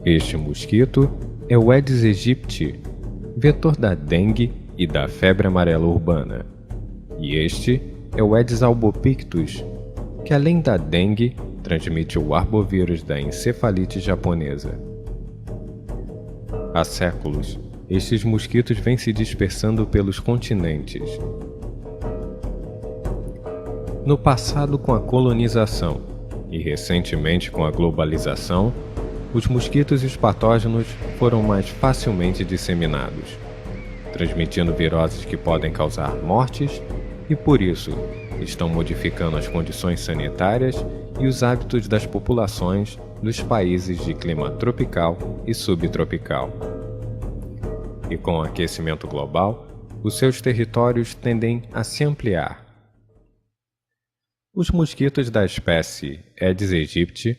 Este mosquito é o Aedes aegypti, vetor da dengue e da febre amarela urbana. E este é o Aedes albopictus, que além da dengue, transmite o arbovírus da encefalite japonesa. Há séculos, estes mosquitos vêm se dispersando pelos continentes. No passado, com a colonização e recentemente com a globalização, os mosquitos e os patógenos foram mais facilmente disseminados, transmitindo viroses que podem causar mortes e, por isso, estão modificando as condições sanitárias e os hábitos das populações dos países de clima tropical e subtropical. E com o aquecimento global, os seus territórios tendem a se ampliar. Os mosquitos da espécie Aedes aegypti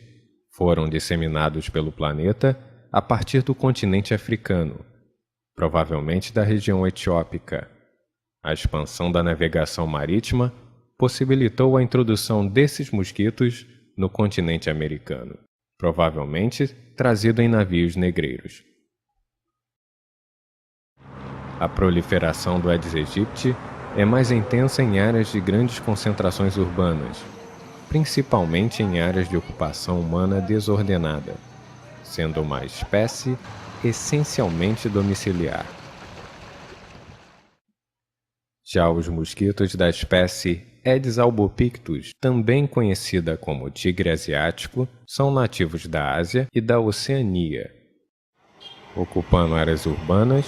foram disseminados pelo planeta a partir do continente africano, provavelmente da região etiópica. A expansão da navegação marítima possibilitou a introdução desses mosquitos no continente americano, provavelmente trazido em navios negreiros. A proliferação do Aedes aegypti é mais intensa em áreas de grandes concentrações urbanas, principalmente em áreas de ocupação humana desordenada, sendo uma espécie essencialmente domiciliar. Já os mosquitos da espécie Aedes albopictus, também conhecida como tigre asiático, são nativos da Ásia e da Oceania, ocupando áreas urbanas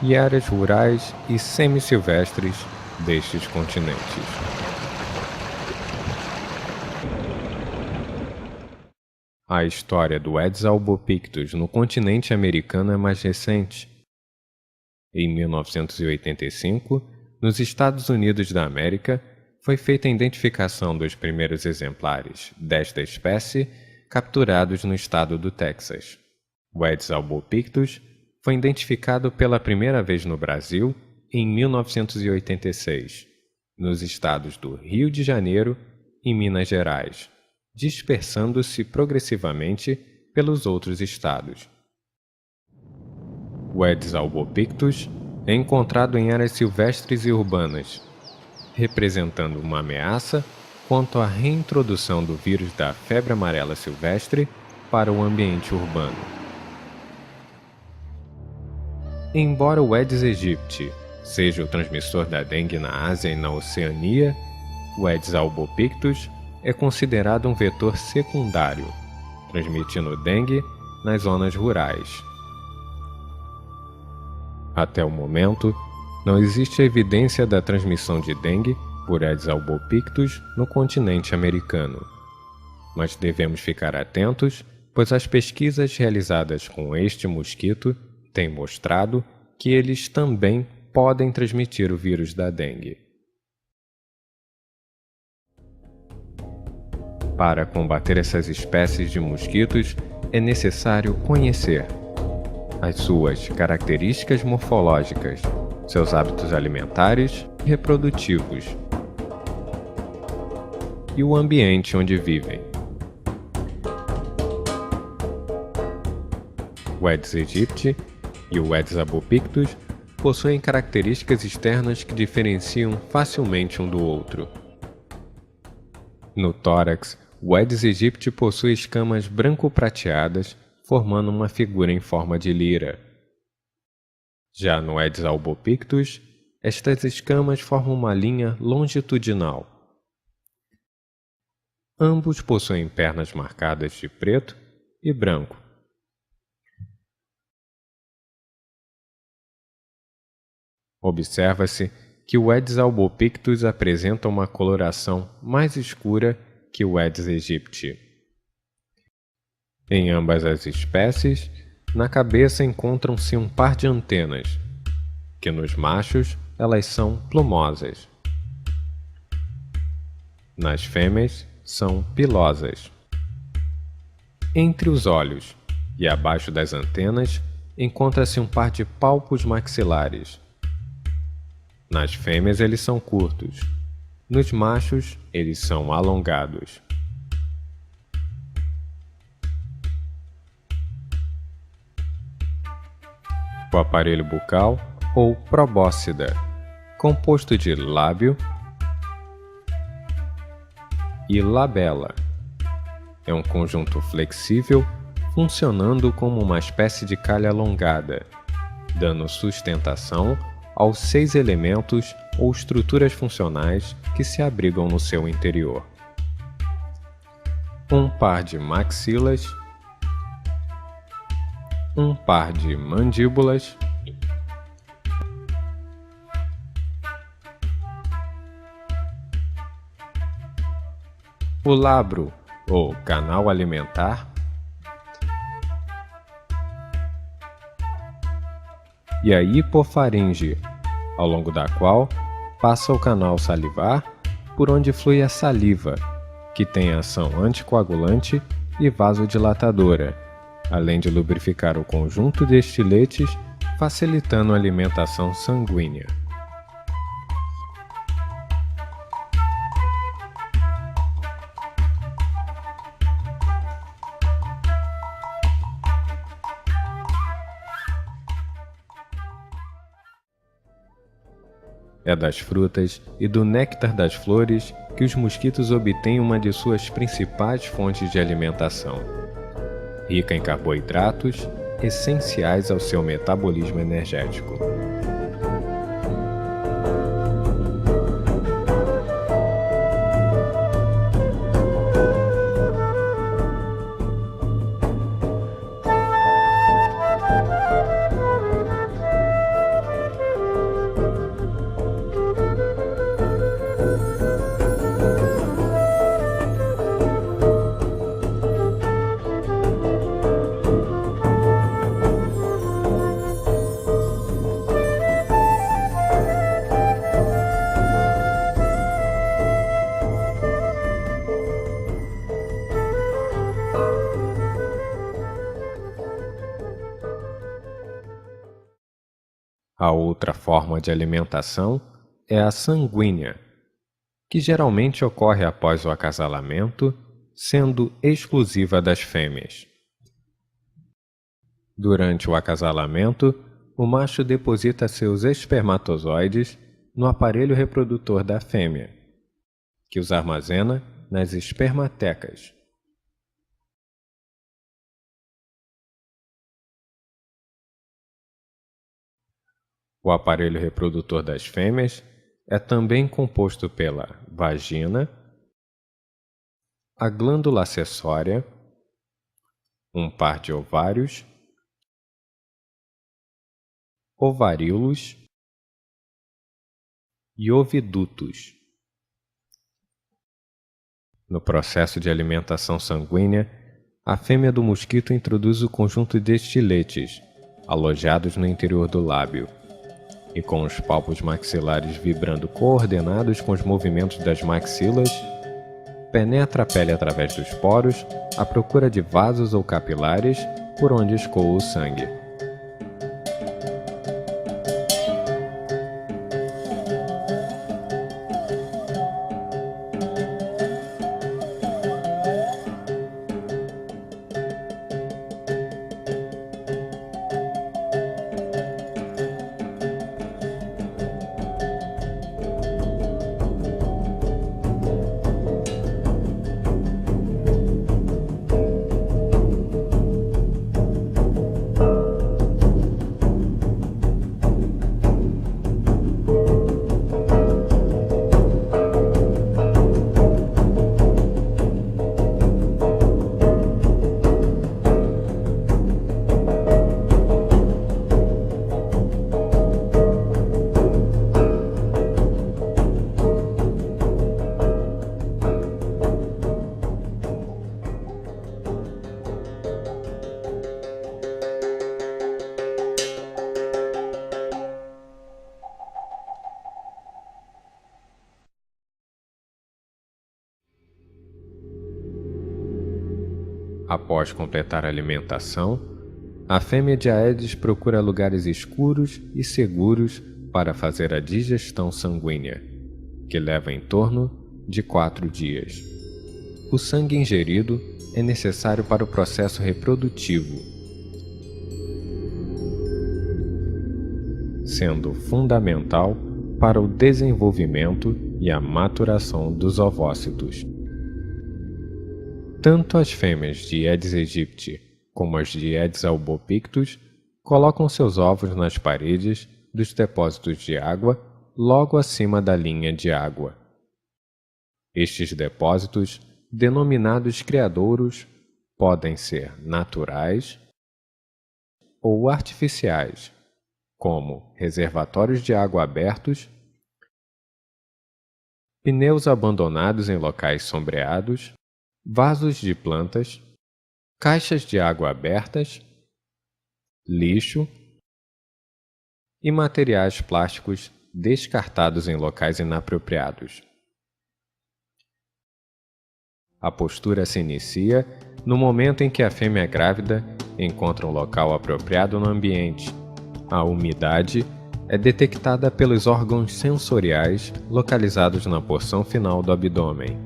e áreas rurais e semi-silvestres destes continentes. A história do Aedes albopictus no continente americano é mais recente. Em 1985, nos Estados Unidos da América, foi feita a identificação dos primeiros exemplares desta espécie capturados no estado do Texas. O Aedes albopictus foi identificado pela primeira vez no Brasil em 1986, nos estados do Rio de Janeiro e Minas Gerais, dispersando-se progressivamente pelos outros estados. O Aedes albopictus é encontrado em áreas silvestres e urbanas, representando uma ameaça quanto à reintrodução do vírus da febre amarela silvestre para o ambiente urbano. Embora o Aedes aegypti seja o transmissor da dengue na Ásia e na Oceania, o Aedes albopictus é considerado um vetor secundário, transmitindo dengue nas zonas rurais. Até o momento, não existe evidência da transmissão de dengue por Aedes albopictus no continente americano. Mas devemos ficar atentos, pois as pesquisas realizadas com este mosquito têm mostrado que eles também podem transmitir o vírus da dengue. Para combater essas espécies de mosquitos, é necessário conhecer as suas características morfológicas, seus hábitos alimentares e reprodutivos e o ambiente onde vivem. O Aedes aegypti e o Aedes albopictus possuem características externas que diferenciam facilmente um do outro. No tórax, o Aedes aegypti possui escamas branco-prateadas, formando uma figura em forma de lira. Já no Aedes albopictus, estas escamas formam uma linha longitudinal. Ambos possuem pernas marcadas de preto e branco. Observa-se que o Aedes albopictus apresenta uma coloração mais escura que o Aedes aegypti. Em ambas as espécies, na cabeça encontram-se um par de antenas, que nos machos elas são plumosas. Nas fêmeas, são pilosas. Entre os olhos e abaixo das antenas, encontra-se um par de palpos maxilares. Nas fêmeas eles são curtos, Nos machos, eles são alongados. O aparelho bucal, ou probóscide, composto de lábio e labela. É um conjunto flexível, funcionando como uma espécie de calha alongada, dando sustentação aos 6 elementos ou estruturas funcionais que se abrigam no seu interior. Um par de maxilas, um par de mandíbulas, o labro, ou canal alimentar, e a hipofaringe, ao longo da qual passa o canal salivar, por onde flui a saliva, que tem ação anticoagulante e vasodilatadora, além de lubrificar o conjunto de estiletes, facilitando a alimentação sanguínea. É das frutas e do néctar das flores que os mosquitos obtêm uma de suas principais fontes de alimentação, rica em carboidratos, essenciais ao seu metabolismo energético. A outra forma de alimentação é a sanguínea, que geralmente ocorre após o acasalamento, sendo exclusiva das fêmeas. Durante o acasalamento, o macho deposita seus espermatozoides no aparelho reprodutor da fêmea, que os armazena nas espermatecas. O aparelho reprodutor das fêmeas é também composto pela vagina, a glândula acessória, um par de ovários, ovaríolos e ovidutos. No processo de alimentação sanguínea, a fêmea do mosquito introduz o conjunto de estiletes, alojados no interior do lábio, e com os palpos maxilares vibrando coordenados com os movimentos das maxilas, penetra a pele através dos poros à procura de vasos ou capilares por onde escoa o sangue. Após completar a alimentação, a fêmea de Aedes procura lugares escuros e seguros para fazer a digestão sanguínea, que leva em torno de 4 dias. O sangue ingerido é necessário para o processo reprodutivo, sendo fundamental para o desenvolvimento e a maturação dos ovócitos. Tanto as fêmeas de Aedes aegypti como as de Aedes albopictus colocam seus ovos nas paredes dos depósitos de água logo acima da linha de água. Estes depósitos, denominados criadouros, podem ser naturais ou artificiais, como reservatórios de água abertos, pneus abandonados em locais sombreados, vasos de plantas, caixas de água abertas, lixo e materiais plásticos descartados em locais inapropriados. A postura se inicia no momento em que a fêmea grávida encontra um local apropriado no ambiente. A umidade é detectada pelos órgãos sensoriais localizados na porção final do abdômen.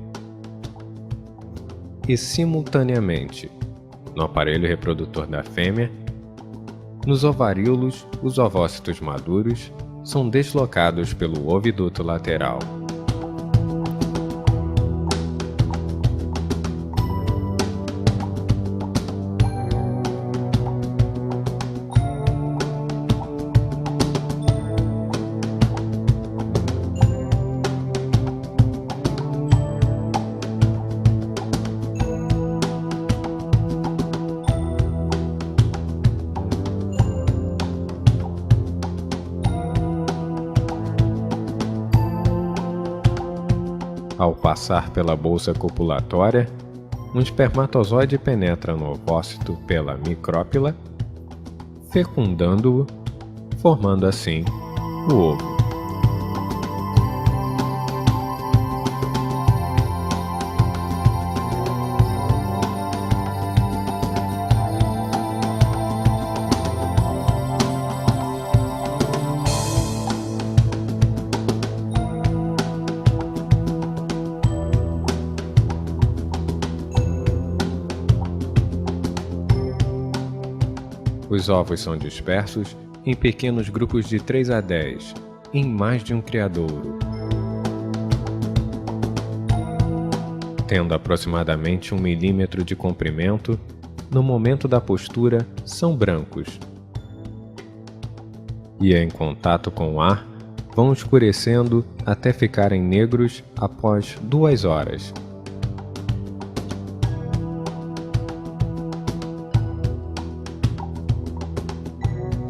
E, simultaneamente, no aparelho reprodutor da fêmea, nos ovaríolos, os ovócitos maduros são deslocados pelo oviduto lateral. Ao passar pela bolsa copulatória, um espermatozoide penetra no ovócito pela micrópila, fecundando-o, formando assim o ovo. Os ovos são dispersos em pequenos grupos de 3 a 10, em mais de um criadouro. Tendo aproximadamente 1 milímetro de comprimento, no momento da postura são brancos. E em contato com o ar, vão escurecendo até ficarem negros após 2 horas.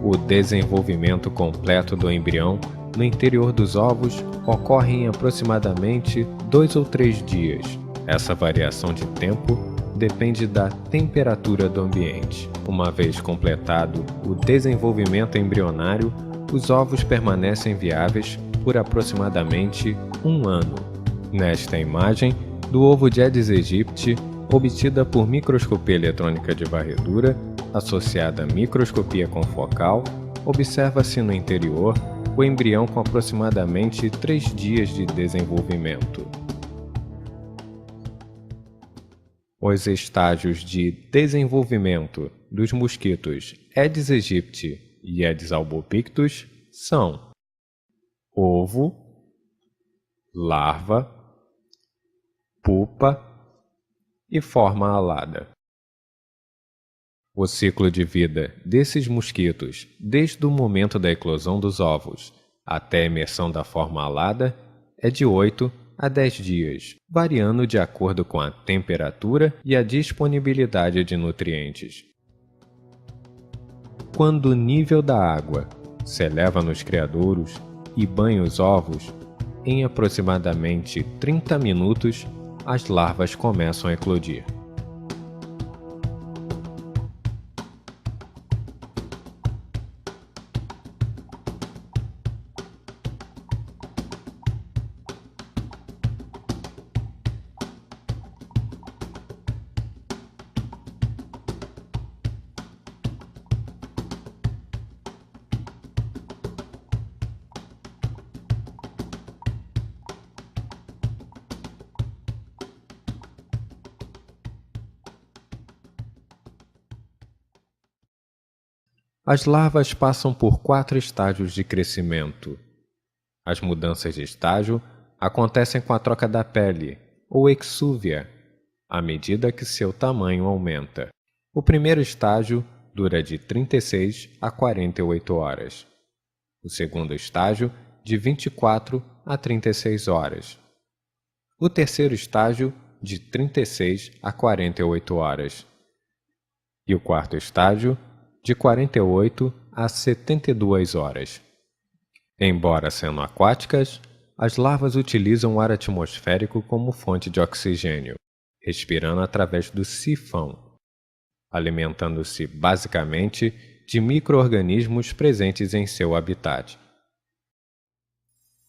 O desenvolvimento completo do embrião no interior dos ovos ocorre em aproximadamente 2 ou 3 dias. Essa variação de tempo depende da temperatura do ambiente. Uma vez completado o desenvolvimento embrionário, os ovos permanecem viáveis por aproximadamente 1 ano. Nesta imagem do ovo de Aedes aegypti, obtida por microscopia eletrônica de varredura, associada à microscopia confocal, observa-se no interior o embrião com aproximadamente 3 dias de desenvolvimento. Os estágios de desenvolvimento dos mosquitos Aedes aegypti e Aedes albopictus são ovo, larva, pupa e forma alada. O ciclo de vida desses mosquitos, desde o momento da eclosão dos ovos até a emersão da forma alada, é de 8 a 10 dias, variando de acordo com a temperatura e a disponibilidade de nutrientes. Quando o nível da água se eleva nos criadouros e banha os ovos, em aproximadamente 30 minutos, as larvas começam a eclodir. As larvas passam por 4 estágios de crescimento. As mudanças de estágio acontecem com a troca da pele, ou exúvia, à medida que seu tamanho aumenta. O primeiro estágio dura de 36 a 48 horas. O segundo estágio, de 24 a 36 horas. O terceiro estágio, de 36 a 48 horas. E o quarto estágio, de 48 a 72 horas. Embora sendo aquáticas, as larvas utilizam o ar atmosférico como fonte de oxigênio, respirando através do sifão, alimentando-se basicamente de micro-organismos presentes em seu habitat.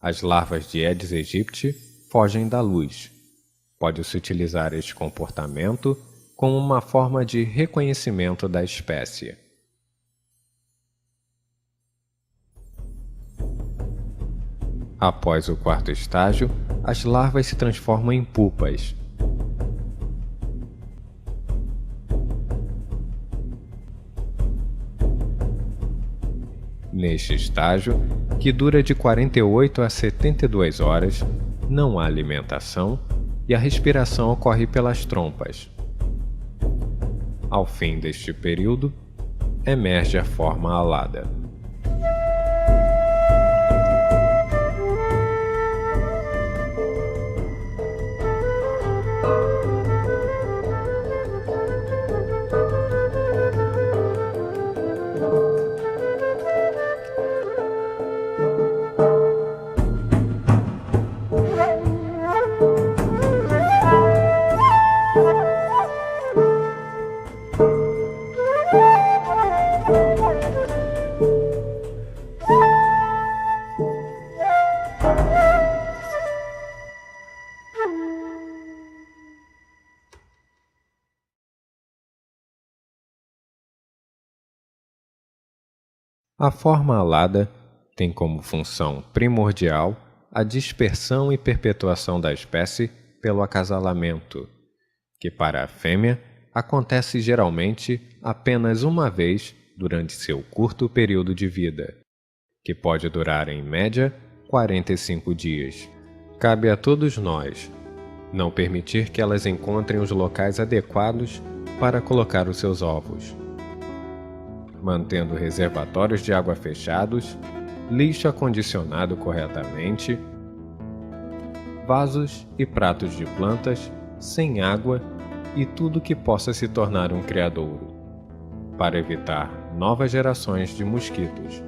As larvas de Aedes aegypti fogem da luz. Pode-se utilizar este comportamento como uma forma de reconhecimento da espécie. Após o quarto estágio, as larvas se transformam em pupas. Neste estágio, que dura de 48 a 72 horas, não há alimentação e a respiração ocorre pelas trompas. Ao fim deste período, emerge a forma alada. A forma alada tem como função primordial a dispersão e perpetuação da espécie pelo acasalamento, que para a fêmea acontece geralmente apenas uma vez durante seu curto período de vida, que pode durar em média 45 dias. Cabe a todos nós não permitir que elas encontrem os locais adequados para colocar os seus ovos, mantendo reservatórios de água fechados, lixo acondicionado corretamente, vasos e pratos de plantas sem água e tudo que possa se tornar um criadouro, para evitar novas gerações de mosquitos.